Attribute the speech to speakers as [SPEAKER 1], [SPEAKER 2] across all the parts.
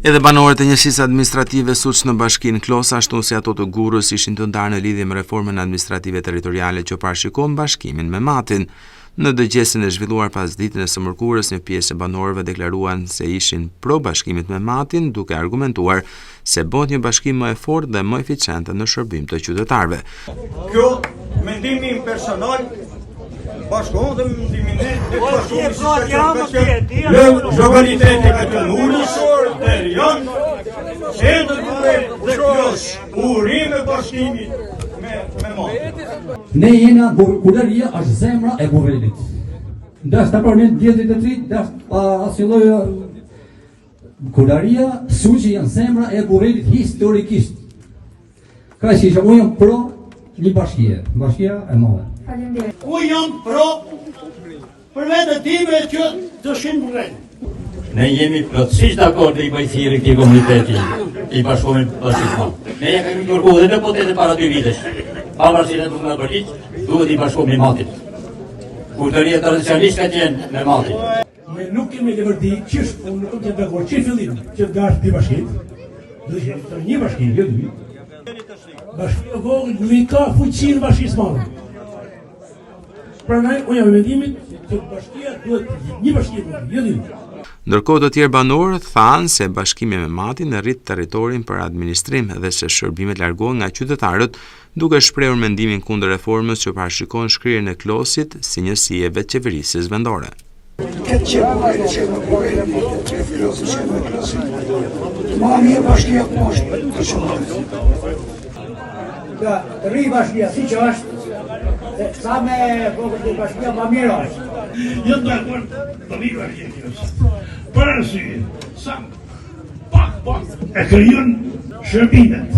[SPEAKER 1] Edhe banorët e njësisë administrative suç në bashkinë Klos, ashtu si ato të Gurës, ishin të ndarë në lidhje me reformën administrative territoriale që parashikon bashkimin me Matin. Në dëgjesin e zhvilluar pas ditën e së mërkurës, një pjesë e banorëve deklaruan se ishin pro bashkimit me Matin, duke argumentuar se bëhet një bashkim më e fortë dhe më eficiente në shërbim të qytetarëve.
[SPEAKER 2] Kjo mendimi personal bashkohën dhe mendimin e bashkohën lokalitete këtë Nurësor dhe Rion, qendër dhe Klos, urime bashkimit me Matin.
[SPEAKER 3] Ne jena Kuraria është zemra e Burrelit. Ndashta për një djetit e trit, ndashta asnjë lloj Kuraria, suqi janë zemra e Burrelit historikisht. Ka që unë jam pro një bashkia e madhe.
[SPEAKER 4] Unë jam pro për vetë time që të shinë Burrelit.
[SPEAKER 5] Ne jemi plotësisht dakord i bajthiri këtij komuniteti, i bashkimit bashkëkohor. Ne ja kemi kërkuar edhe deputetët para 2 vitesh. Pavarësisht se nga Berliç, duhet i bashkohemi me Matin. Kulturia tradicionalisht ka qenë me Matin.
[SPEAKER 6] Ne nuk kemi lëvërdi çish, unë nuk kam të dakord çish fillim, që të gash dy bashkit. Do të jetë një bashki, jo dy. Bashkia e vogël nuk ka fuqinë bashkisë madhe. Prandaj unë jam me mendimin që bashkia duhet një bashki, jo dy.
[SPEAKER 1] Ndërkohë të tjerë banorë thanë se bashkimi me Matin e rrit territorin për administrim dhe se shërbimet largohen nga qytetarët, duke shprehur mendimin kundër reformës që parashikon shkrirjen e Klosit si një sijeve të qeverisjes vendore.
[SPEAKER 7] Këtë qeverisje që në Burrelit, që Klosit që në Klosit. Ma mirë bashkia poshtë të qeverisë.
[SPEAKER 6] Ka rri bashkia si që është, sa me vogël të bashkia ma mirë është.
[SPEAKER 4] Jo të dakord të rri bashkia është. Për arsye, sa pak e krijon shërbimet.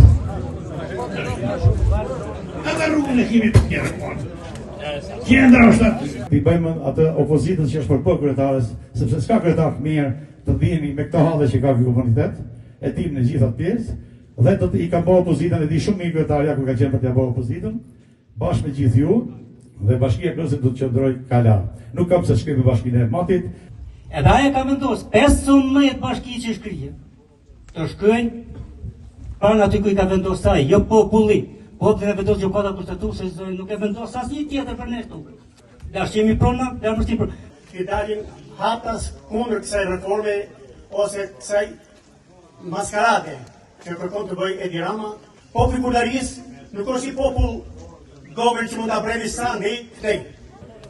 [SPEAKER 4] Edhe rrugën e kemi të tjerë. Qendra është aty.
[SPEAKER 8] I bëjmë atë opozitën që është për kryetarës, sepse s'ka kryetar mirë të vini me këto halle që ka ky komunitet, e dim në gjitha pjesë, dhe do të i ka bëu opozitën, e di shumë mirë kryetarja kur ka qenë për t'ia bëu opozitën, bashkë me gjithë ju, dhe bashkia e Klosit do të qëndrojë kala. Nuk kam se shkrim bashkinë e Matit.
[SPEAKER 9] Edhe aja ka vendosur 15 bashki që shkrije. Të shkojnë pranë aty ku i ka vendosur ai, jo populli. Populli ka vendosur gjykata kushtetuese, nuk e vendos asnjë tjetër për ne këtu. Dash jemi pronë, jam vështirë për.
[SPEAKER 4] Që dalim hatas kundër kësaj reforme ose kësaj maskarade që kërkon të bëjë Edi Rama, populli Kurarisë nuk është i popull gobër që mund ta brevi sa ngi këtej.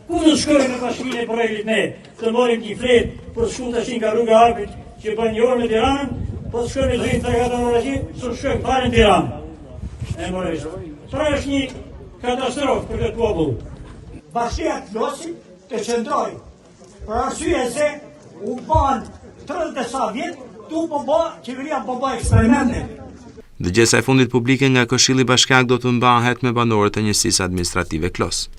[SPEAKER 6] Ku do shkojmë në bashkinë e Burrelit ne? Të morëm një flet për shkull tashin nga rruga Arpit që bën një orë me Tiranën, po të shkojmë drejt Tragatorërazi, s'u shkojmë fare në Tiranë. E morësh. Pra është një katastrofë për këtë popull.
[SPEAKER 4] Bashkia e Klosit të qëndrojë. Për arsye se u bën 30 sa vjet, tu po bë qeveria po bë eksperimente.
[SPEAKER 1] Dëgjesa e fundit publike nga Këshilli Bashkiak do të mbahet me banorët e njësisë administrative Klos.